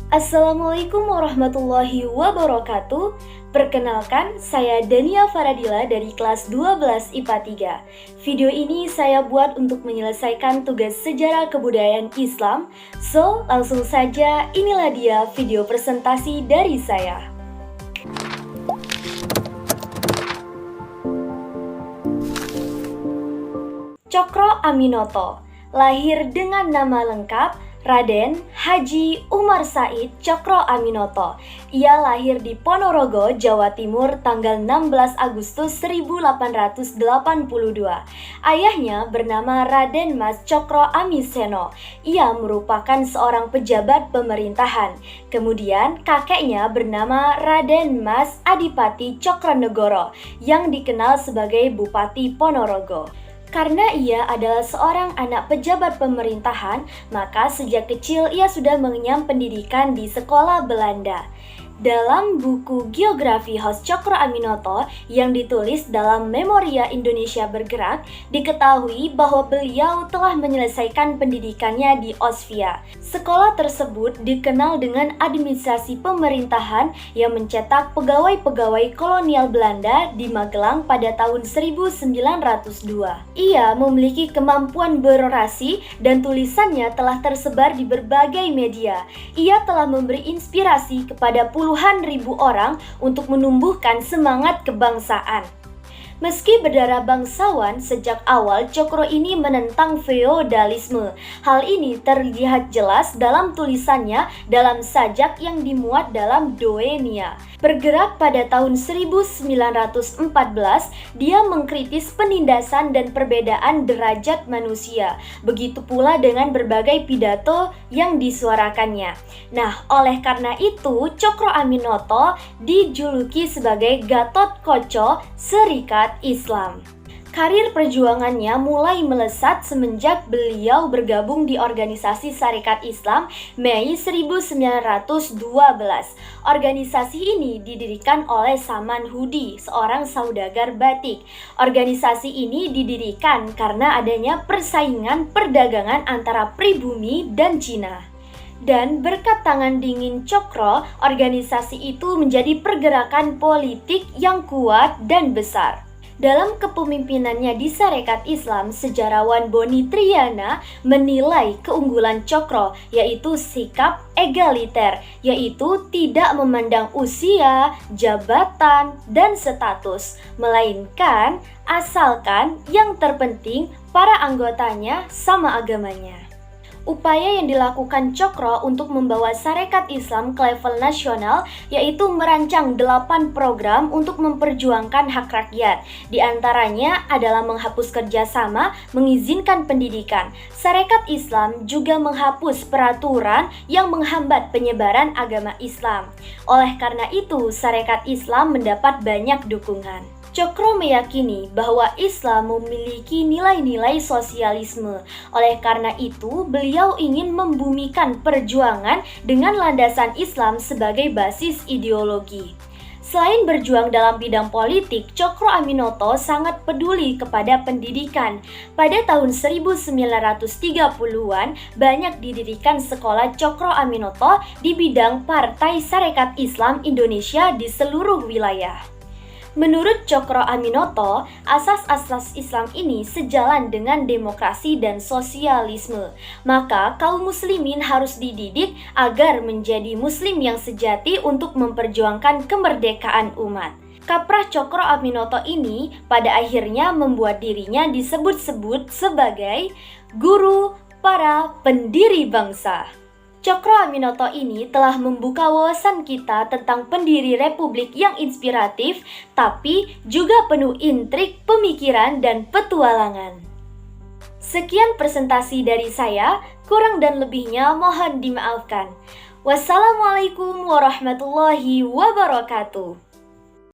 Assalamualaikum warahmatullahi wabarakatuh. Perkenalkan, saya Dania Faradila dari kelas 12 IPA 3. Video ini saya buat untuk menyelesaikan tugas sejarah kebudayaan Islam. So, langsung saja inilah dia video presentasi dari saya. Cokro Aminoto lahir dengan nama lengkap Raden Haji Umar Said Cokro Aminoto. Ia lahir di Ponorogo, Jawa Timur tanggal 16 Agustus 1882. Ayahnya bernama Raden Mas Cokro Amiseno. Ia merupakan seorang pejabat pemerintahan. Kemudian kakeknya bernama Raden Mas Adipati Cokronegoro yang dikenal sebagai Bupati Ponorogo. Karena ia adalah seorang anak pejabat pemerintahan, maka sejak kecil ia sudah mengenyam pendidikan di sekolah Belanda. Dalam buku Geografi Hos Cokro Aminoto yang ditulis dalam Memoria Indonesia Bergerak, diketahui bahwa beliau telah menyelesaikan pendidikannya di Osvia. Sekolah tersebut dikenal dengan administrasi pemerintahan yang mencetak pegawai-pegawai kolonial Belanda di Magelang pada tahun 1902. Ia memiliki kemampuan berorasi dan tulisannya telah tersebar di berbagai media. Ia telah memberi inspirasi kepada puluhan ribu orang untuk menumbuhkan semangat kebangsaan. Meski berdarah bangsawan, sejak awal Cokro ini menentang feodalisme. Hal ini terlihat jelas dalam tulisannya dalam sajak yang dimuat dalam Doenia. Bergerak pada tahun 1914, dia mengkritis penindasan dan perbedaan derajat manusia. Begitu pula dengan berbagai pidato yang disuarakannya. Nah, oleh karena itu, Cokro Aminoto dijuluki sebagai Gatot Koco Serikat Islam. Karir perjuangannya mulai melesat semenjak beliau bergabung di organisasi Sarekat Islam Mei 1912. Organisasi ini didirikan oleh Saman Hudi, seorang saudagar batik. Organisasi ini didirikan karena adanya persaingan perdagangan antara pribumi dan Cina. Dan berkat tangan dingin Cokro, organisasi itu menjadi pergerakan politik yang kuat dan besar. Dalam kepemimpinannya di Sarekat Islam, sejarawan Boni Triana menilai keunggulan Cokro, yaitu sikap egaliter, yaitu tidak memandang usia, jabatan, dan status, melainkan asalkan yang terpenting para anggotanya sama agamanya. Upaya yang dilakukan Cokro untuk membawa Sarekat Islam ke level nasional yaitu merancang 8 program untuk memperjuangkan hak rakyat. Di antaranya adalah menghapus kerjasama, mengizinkan pendidikan. Sarekat Islam juga menghapus peraturan yang menghambat penyebaran agama Islam. Oleh karena itu, Sarekat Islam mendapat banyak dukungan. Cokro meyakini bahwa Islam memiliki nilai-nilai sosialisme. Oleh karena itu, beliau ingin membumikan perjuangan dengan landasan Islam sebagai basis ideologi. Selain berjuang dalam bidang politik, Cokro Aminoto sangat peduli kepada pendidikan. Pada tahun 1930-an, banyak didirikan sekolah Cokro Aminoto di bidang Partai Sarekat Islam Indonesia di seluruh wilayah. Menurut Cokro Aminoto, asas-asas Islam ini sejalan dengan demokrasi dan sosialisme. Maka kaum muslimin harus dididik agar menjadi muslim yang sejati untuk memperjuangkan kemerdekaan umat. Kaprah Cokro Aminoto ini pada akhirnya membuat dirinya disebut-sebut sebagai guru para pendiri bangsa. Cokro Aminoto ini telah membuka wawasan kita tentang pendiri republik yang inspiratif, tapi juga penuh intrik, pemikiran, dan petualangan. Sekian presentasi dari saya, kurang dan lebihnya mohon dimaafkan. Wassalamualaikum warahmatullahi wabarakatuh.